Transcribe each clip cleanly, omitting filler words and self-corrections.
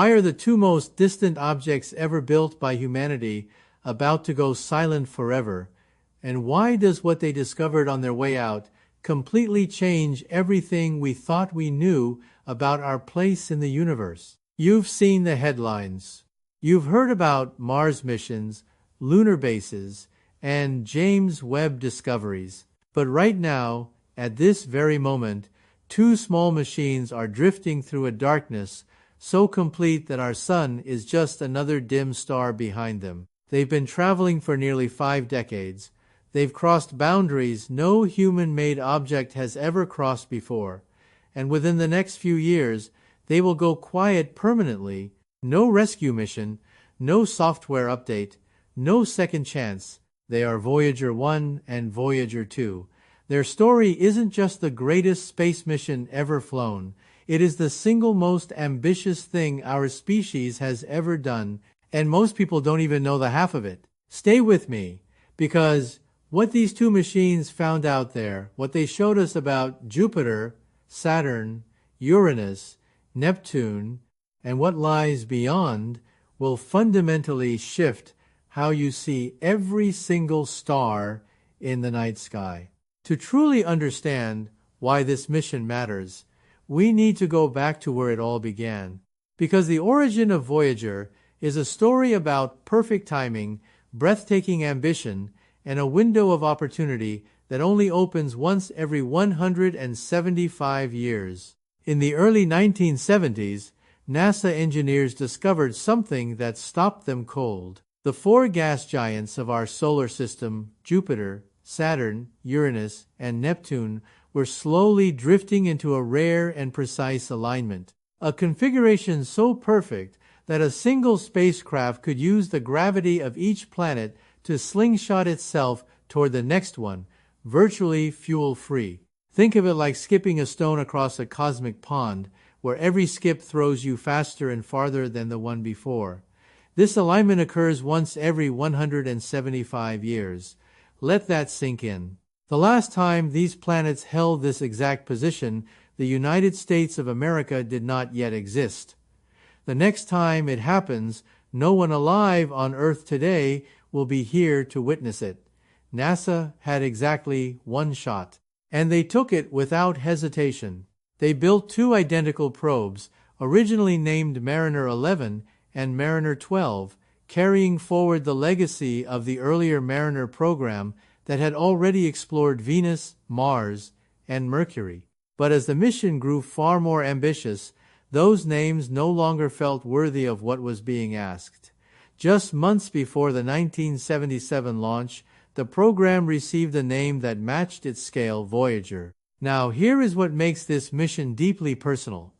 Why are the two most distant objects ever built by humanity about to go silent forever? And why does what they discovered on their way out completely change everything we thought we knew about our place in the universe? You've seen the headlines. You've heard about Mars missions, lunar bases, and James Webb discoveries. But right now, at this very moment, two small machines are drifting through a darkness so complete that our sun is just another dim star behind them. They've been traveling for nearly 5 decades. They've crossed boundaries no human-made object has ever crossed before. And within the next few years, they will go quiet permanently. No rescue mission, no software update, no second chance. They are Voyager 1 and Voyager 2. Their story isn't just the greatest space mission ever flown. It is the single most ambitious thing our species has ever done, and most people don't even know the half of it. Stay with me, because what these two machines found out there, what they showed us about Jupiter, Saturn, Uranus, Neptune, and what lies beyond, will fundamentally shift how you see every single star in the night sky. To truly understand why this mission matters, we need to go back to where it all began. Because the origin of Voyager is a story about perfect timing, breathtaking ambition, and a window of opportunity that only opens once every 175 years. In the early 1970s, NASA engineers discovered something that stopped them cold. The 4 gas giants of our solar system, Jupiter, Saturn, Uranus, and Neptune, were slowly drifting into a rare and precise alignment. A configuration so perfect that a single spacecraft could use the gravity of each planet to slingshot itself toward the next one, virtually fuel-free. Think of it like skipping a stone across a cosmic pond, where every skip throws you faster and farther than the one before. This alignment occurs once every 175 years. Let that sink in. The last time these planets held this exact position, the United States of America did not yet exist. The next time it happens, no one alive on Earth today will be here to witness it. NASA had exactly 1 shot, and they took it without hesitation. They built 2 identical probes, originally named Mariner 11 and Mariner 12, carrying forward the legacy of the earlier Mariner program that had already explored Venus, Mars, and Mercury. But as the mission grew far more ambitious, those names no longer felt worthy of what was being asked. Just months before the 1977 launch, the program received a name that matched its scale, Voyager. Now, here is what makes this mission deeply personal.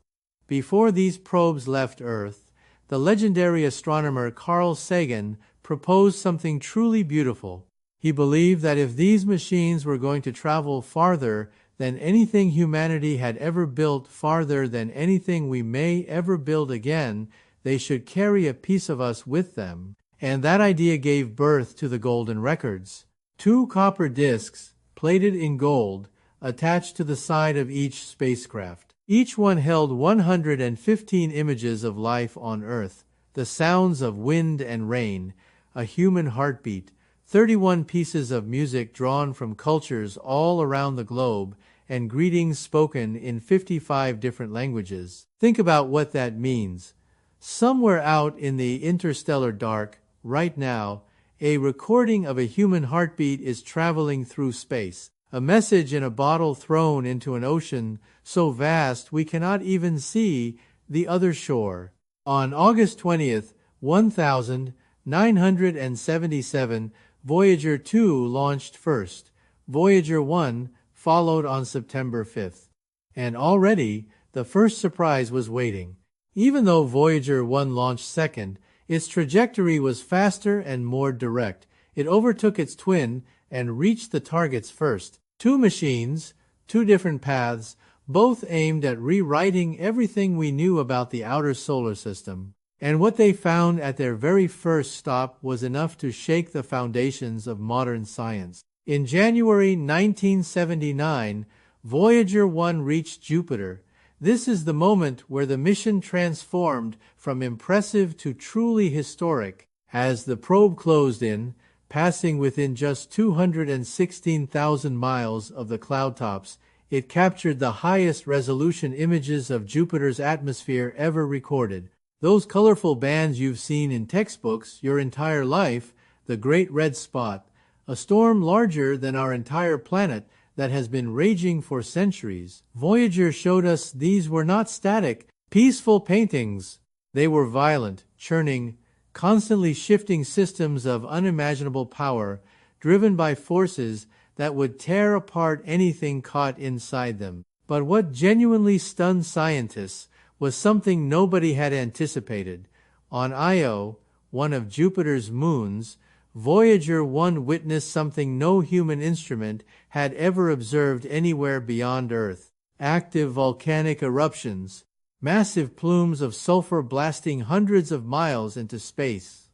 Before these probes left Earth, the legendary astronomer Carl Sagan proposed something truly beautiful. He believed that if these machines were going to travel farther than anything humanity had ever built, farther than anything we may ever build again, they should carry a piece of us with them. And that idea gave birth to the Golden Records. 2 copper discs, plated in gold, attached to the side of each spacecraft. Each one held 115 images of life on Earth, the sounds of wind and rain, a human heartbeat, 31 pieces of music drawn from cultures all around the globe, and greetings spoken in 55 different languages. Think about what that means. Somewhere out in the interstellar dark, right now, a recording of a human heartbeat is traveling through space. A message in a bottle thrown into an ocean so vast we cannot even see the other shore. On August 20th, 1977, Voyager 2 launched first. Voyager 1 followed on September 5th. And already, the first surprise was waiting. Even though Voyager 1 launched second, its trajectory was faster and more direct. It overtook its twin and reached the targets first. 2 machines, 2 different paths, both aimed at rewriting everything we knew about the outer solar system. And what they found at their very first stop was enough to shake the foundations of modern science. In January 1979, Voyager 1 reached Jupiter. This is the moment where the mission transformed from impressive to truly historic. As the probe closed in, passing within just 216,000 miles of the cloud tops, it captured the highest resolution images of Jupiter's atmosphere ever recorded. Those colorful bands you've seen in textbooks your entire life, the Great Red Spot, a storm larger than our entire planet that has been raging for centuries. Voyager showed us these were not static, peaceful paintings. They were violent, churning, constantly shifting systems of unimaginable power, driven by forces that would tear apart anything caught inside them. But what genuinely stunned scientists was something nobody had anticipated. On Io, one of Jupiter's moons, Voyager 1 witnessed something no human instrument had ever observed anywhere beyond Earth. Active volcanic eruptions, massive plumes of sulfur blasting hundreds of miles into space.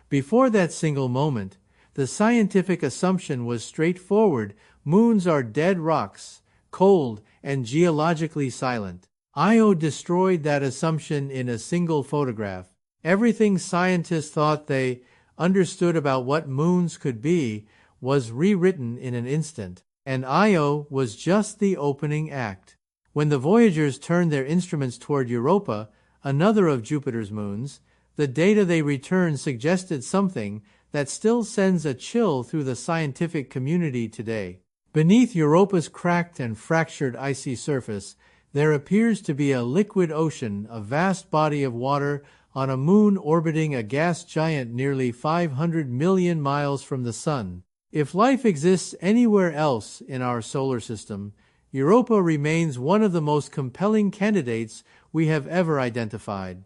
Before that single moment, the scientific assumption was straightforward: moons are dead rocks, cold and geologically silent. Io destroyed that assumption in a single photograph. Everything scientists thought they understood about what moons could be was rewritten in an instant, and Io was just the opening act. When the Voyagers turned their instruments toward Europa, another of Jupiter's moons, the data they returned suggested something that still sends a chill through the scientific community today. Beneath Europa's cracked and fractured icy surface, there appears to be a liquid ocean, a vast body of water on a moon orbiting a gas giant nearly 500 million miles from the Sun. If life exists anywhere else in our solar system, Europa remains one of the most compelling candidates we have ever identified.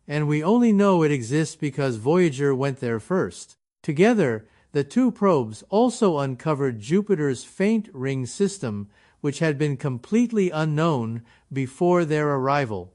And we only know it exists because Voyager went there first. Together, the two probes also uncovered Jupiter's faint ring system, which had been completely unknown before their arrival.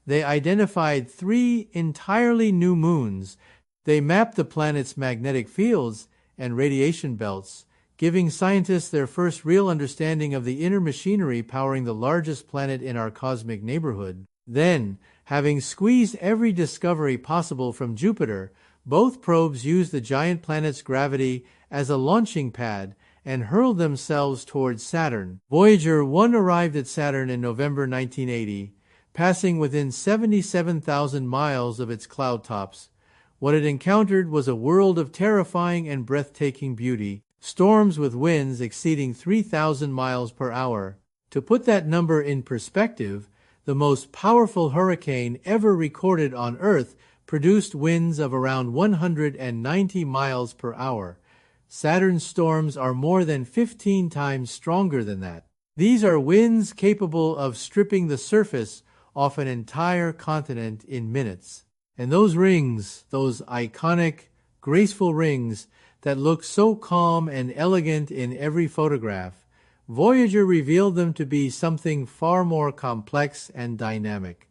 They identified 3 entirely new moons. They mapped the planet's magnetic fields and radiation belts, giving scientists their first real understanding of the inner machinery powering the largest planet in our cosmic neighborhood. Then, having squeezed every discovery possible from Jupiter, both probes used the giant planet's gravity as a launching pad and hurled themselves towards Saturn. Voyager 1 arrived at Saturn in November 1980, passing within 77,000 miles of its cloud tops. What it encountered was a world of terrifying and breathtaking beauty, storms with winds exceeding 3,000 miles per hour. To put that number in perspective, the most powerful hurricane ever recorded on Earth produced winds of around 190 miles per hour. Saturn's storms are more than 15 times stronger than that. These are winds capable of stripping the surface off an entire continent in minutes. And those rings, those iconic, graceful rings that look so calm and elegant in every photograph, Voyager revealed them to be something far more complex and dynamic.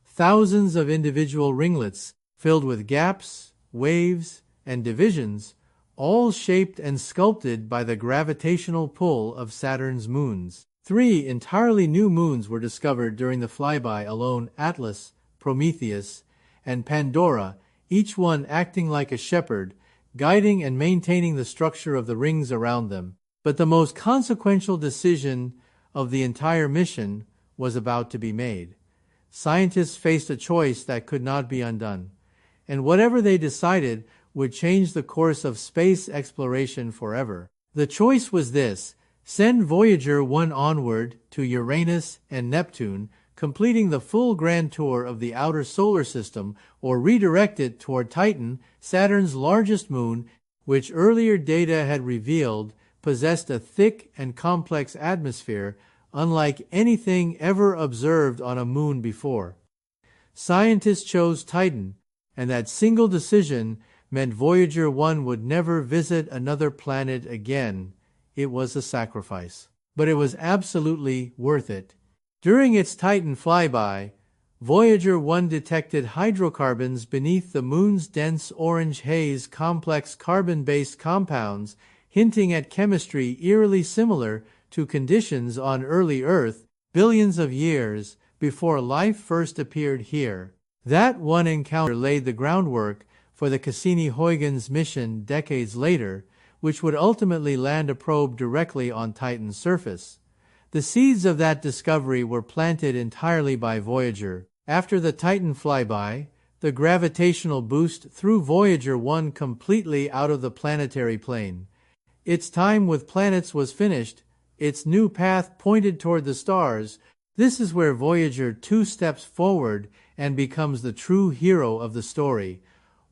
Thousands of individual ringlets filled with gaps, waves, and divisions, all shaped and sculpted by the gravitational pull of Saturn's moons. 3 entirely new moons were discovered during the flyby alone: Atlas, Prometheus, and Pandora, each one acting like a shepherd, guiding and maintaining the structure of the rings around them. But the most consequential decision of the entire mission was about to be made. Scientists faced a choice that could not be undone, and whatever they decided would change the course of space exploration forever. The choice was this: send Voyager 1 onward to Uranus and Neptune, completing the full grand tour of the outer solar system, or redirect it toward Titan, Saturn's largest moon, which earlier data had revealed possessed a thick and complex atmosphere unlike anything ever observed on a moon before. Scientists chose Titan, and that single decision meant Voyager 1 would never visit another planet again. It was a sacrifice, but it was absolutely worth it. During its Titan flyby, Voyager 1 detected hydrocarbons beneath the moon's dense orange haze, complex carbon-based compounds, hinting at chemistry eerily similar to conditions on early Earth billions of years before life first appeared here. That one encounter laid the groundwork for the Cassini-Huygens mission decades later, which would ultimately land a probe directly on Titan's surface. The seeds of that discovery were planted entirely by Voyager. After the Titan flyby, the gravitational boost threw Voyager 1 completely out of the planetary plane. Its time with planets was finished, its new path pointed toward the stars. This is where Voyager 2 steps forward and becomes the true hero of the story.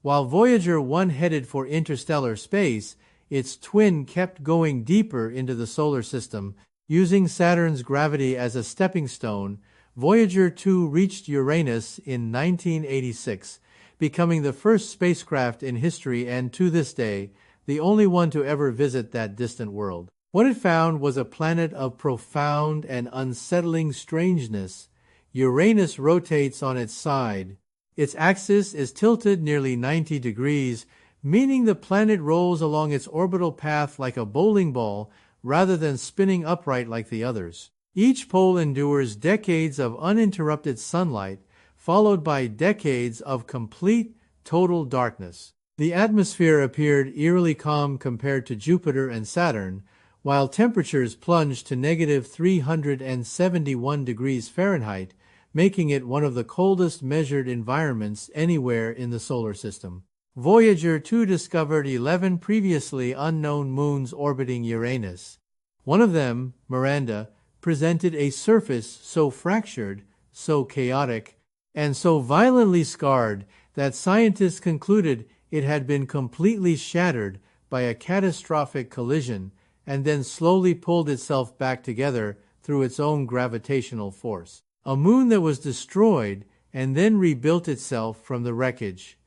While Voyager 1 headed for interstellar space, its twin kept going deeper into the solar system. Using Saturn's gravity as a stepping stone, Voyager 2 reached Uranus in 1986, becoming the first spacecraft in history and, to this day, the only one to ever visit that distant world. What it found was a planet of profound and unsettling strangeness. Uranus rotates on its side. Its axis is tilted nearly 90 degrees, meaning the planet rolls along its orbital path like a bowling ball rather than spinning upright like the others. Each pole endures decades of uninterrupted sunlight, followed by decades of complete, total darkness. The atmosphere appeared eerily calm compared to Jupiter and Saturn, while temperatures plunged to negative 371 degrees Fahrenheit, making it one of the coldest measured environments anywhere in the solar system. Voyager 2 discovered 11 previously unknown moons orbiting Uranus. One of them, Miranda, presented a surface so fractured, so chaotic, and so violently scarred that scientists concluded it had been completely shattered by a catastrophic collision and then slowly pulled itself back together through its own gravitational force. A moon that was destroyed and then rebuilt itself from the wreckage.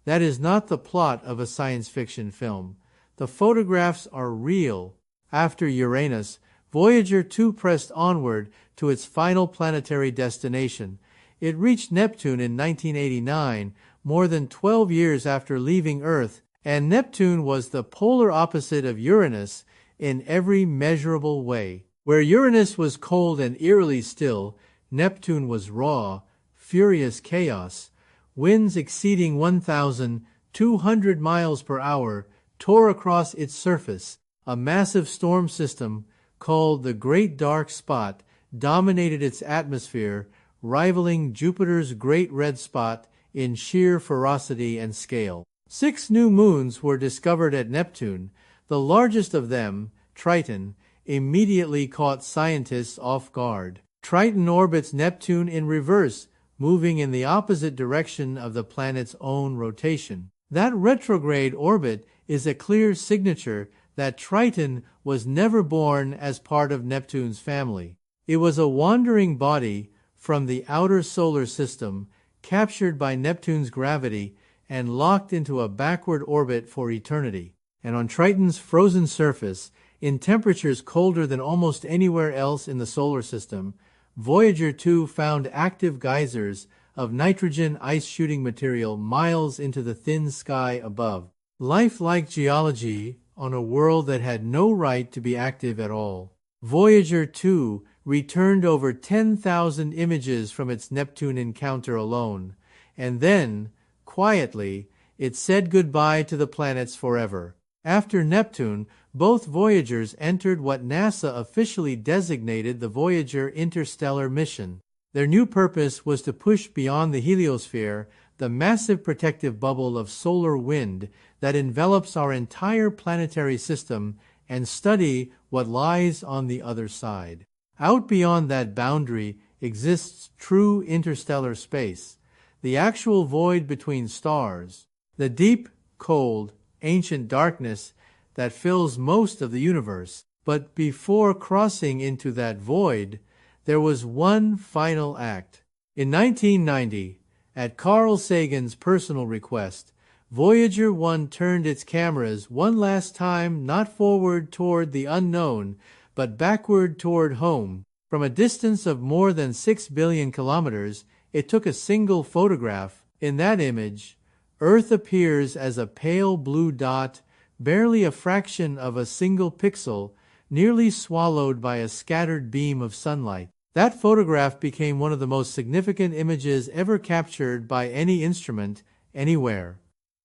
That is not the plot of a science fiction film. The photographs are real. After Uranus, Voyager 2 pressed onward to its final planetary destination. It reached Neptune in 1989, more than 12 years after leaving Earth, and Neptune was the polar opposite of Uranus in every measurable way. Where Uranus was cold and eerily still, Neptune was raw, furious chaos. Winds exceeding 1,200 miles per hour tore across its surface. A massive storm system, called the Great Dark Spot, dominated its atmosphere, rivaling Jupiter's Great Red Spot in sheer ferocity and scale. 6 new moons were discovered at Neptune. The largest of them, Triton, immediately caught scientists off guard. Triton orbits Neptune in reverse, moving in the opposite direction of the planet's own rotation. That retrograde orbit is a clear signature that Triton was never born as part of Neptune's family. It was a wandering body from the outer solar system, captured by Neptune's gravity and locked into a backward orbit for eternity. And on Triton's frozen surface, in temperatures colder than almost anywhere else in the solar system, Voyager 2 found active geysers of nitrogen ice-shooting material miles into the thin sky above. Lifelike geology on a world that had no right to be active at all. Voyager 2 returned over 10,000 images from its Neptune encounter alone, and then, quietly, it said goodbye to the planets forever. After Neptune, both Voyagers entered what NASA officially designated the Voyager Interstellar Mission. Their new purpose was to push beyond the heliosphere, the massive protective bubble of solar wind that envelops our entire planetary system, and study what lies on the other side. Out beyond that boundary exists true interstellar space, the actual void between stars, the deep, cold, ancient darkness that fills most of the universe. But before crossing into that void, there was one final act. In 1990, at Carl Sagan's personal request, Voyager 1 turned its cameras one last time not forward toward the unknown, but backward toward home. From a distance of more than 6 billion kilometers, it took a single photograph. In that image, Earth appears as a pale blue dot, barely a fraction of a single pixel, nearly swallowed by a scattered beam of sunlight. That photograph became one of the most significant images ever captured by any instrument, anywhere.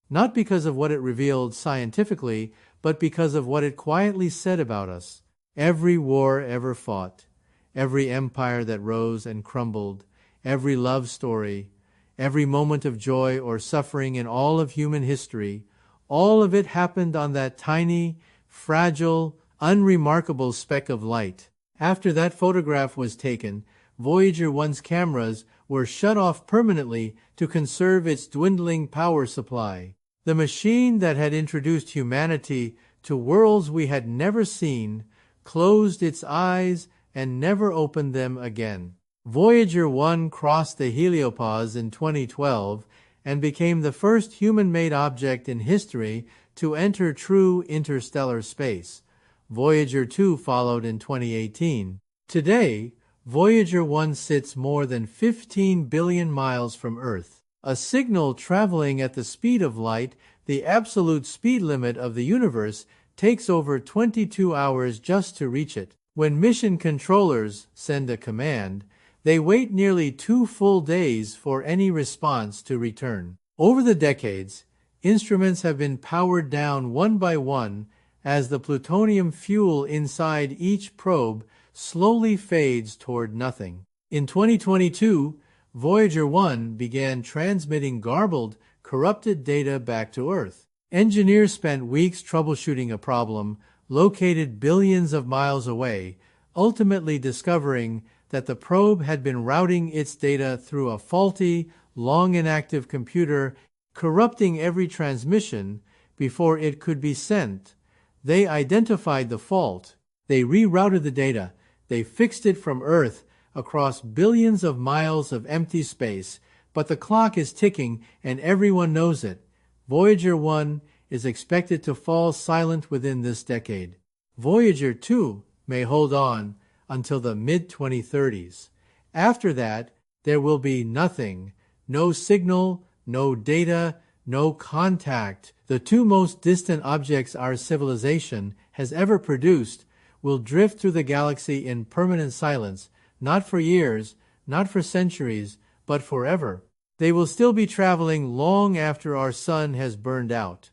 Not because of what it revealed scientifically, but because of what it quietly said about us. Every war ever fought, every empire that rose and crumbled, every love story, every moment of joy or suffering in all of human history, all of it happened on that tiny, fragile, unremarkable speck of light. After that photograph was taken, Voyager 1's cameras were shut off permanently to conserve its dwindling power supply. The machine that had introduced humanity to worlds we had never seen closed its eyes and never opened them again. Voyager 1 crossed the heliopause in 2012 and became the first human-made object in history to enter true interstellar space. Voyager 2 followed in 2018. Today, Voyager 1 sits more than 15 billion miles from Earth. A signal traveling at the speed of light, the absolute speed limit of the universe, takes over 22 hours just to reach it. When mission controllers send a command, they wait nearly 2 full days for any response to return. Over the decades, instruments have been powered down one by one as the plutonium fuel inside each probe slowly fades toward nothing. In 2022, Voyager 1 began transmitting garbled, corrupted data back to Earth. Engineers spent weeks troubleshooting a problem located billions of miles away, ultimately discovering that the probe had been routing its data through a faulty, long-inactive computer, corrupting every transmission before it could be sent. They identified the fault. They rerouted the data. They fixed it from Earth across billions of miles of empty space, but the clock is ticking and everyone knows it. Voyager 1 is expected to fall silent within this decade. Voyager 2 may hold on until the mid-2030s. After that, there will be nothing, no signal, no data, no contact. The two most distant objects our civilization has ever produced will drift through the galaxy in permanent silence, not for years, not for centuries, but forever. They will still be traveling long after our sun has burned out,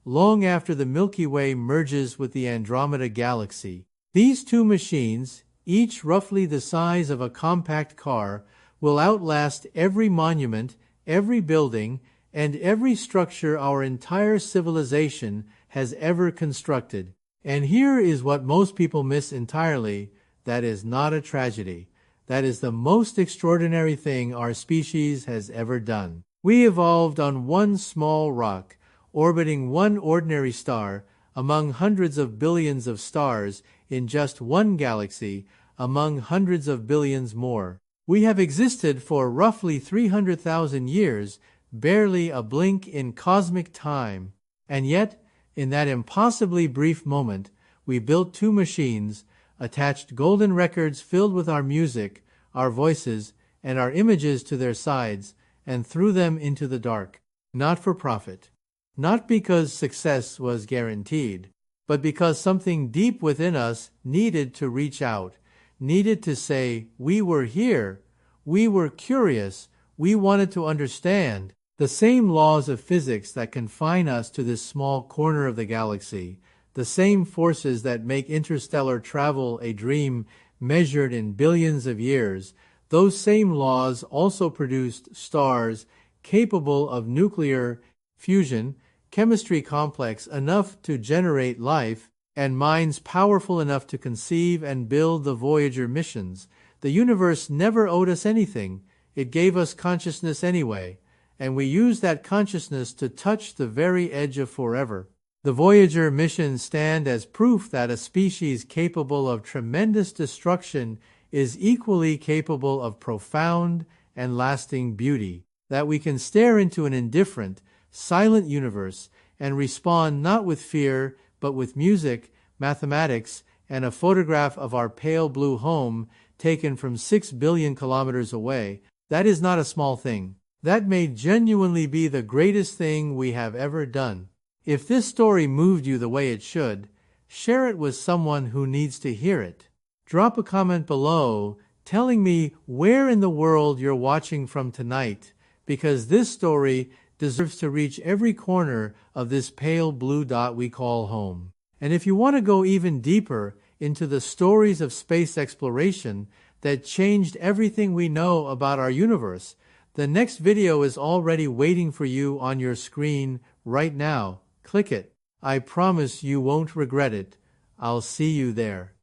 long after the Milky Way merges with the Andromeda Galaxy. These two machines, each roughly the size of a compact car, will outlast every monument, every building, and every structure our entire civilization has ever constructed. And here is what most people miss entirely: that is not a tragedy. That is the most extraordinary thing our species has ever done. We evolved on one small rock, orbiting one ordinary star, among hundreds of billions of stars in just one galaxy, among hundreds of billions more. We have existed for roughly 300,000 years, barely a blink in cosmic time. And yet, in that impossibly brief moment, we built two machines, attached golden records filled with our music, our voices, and our images to their sides, and threw them into the dark. Not for profit. Not because success was guaranteed, but because something deep within us needed to reach out, needed to say, we were here, we were curious, we wanted to understand. The same laws of physics that confine us to this small corner of the galaxy, the same forces that make interstellar travel a dream measured in billions of years, those same laws also produced stars capable of nuclear fusion, chemistry complex enough to generate life, and minds powerful enough to conceive and build the Voyager missions. The universe never owed us anything. It gave us consciousness anyway, and we use that consciousness to touch the very edge of forever. The Voyager missions stand as proof that a species capable of tremendous destruction is equally capable of profound and lasting beauty, that we can stare into an indifferent, silent universe and respond not with fear, but with music, mathematics, and a photograph of our pale blue home taken from 6 billion kilometers away. That is not a small thing. That may genuinely be the greatest thing we have ever done. If this story moved you the way it should, share it with someone who needs to hear it. Drop a comment below telling me where in the world you're watching from tonight, because this story deserves to reach every corner of this pale blue dot we call home. And if you want to go even deeper into the stories of space exploration that changed everything we know about our universe, the next video is already waiting for you on your screen right now. Click it. I promise you won't regret it. I'll see you there.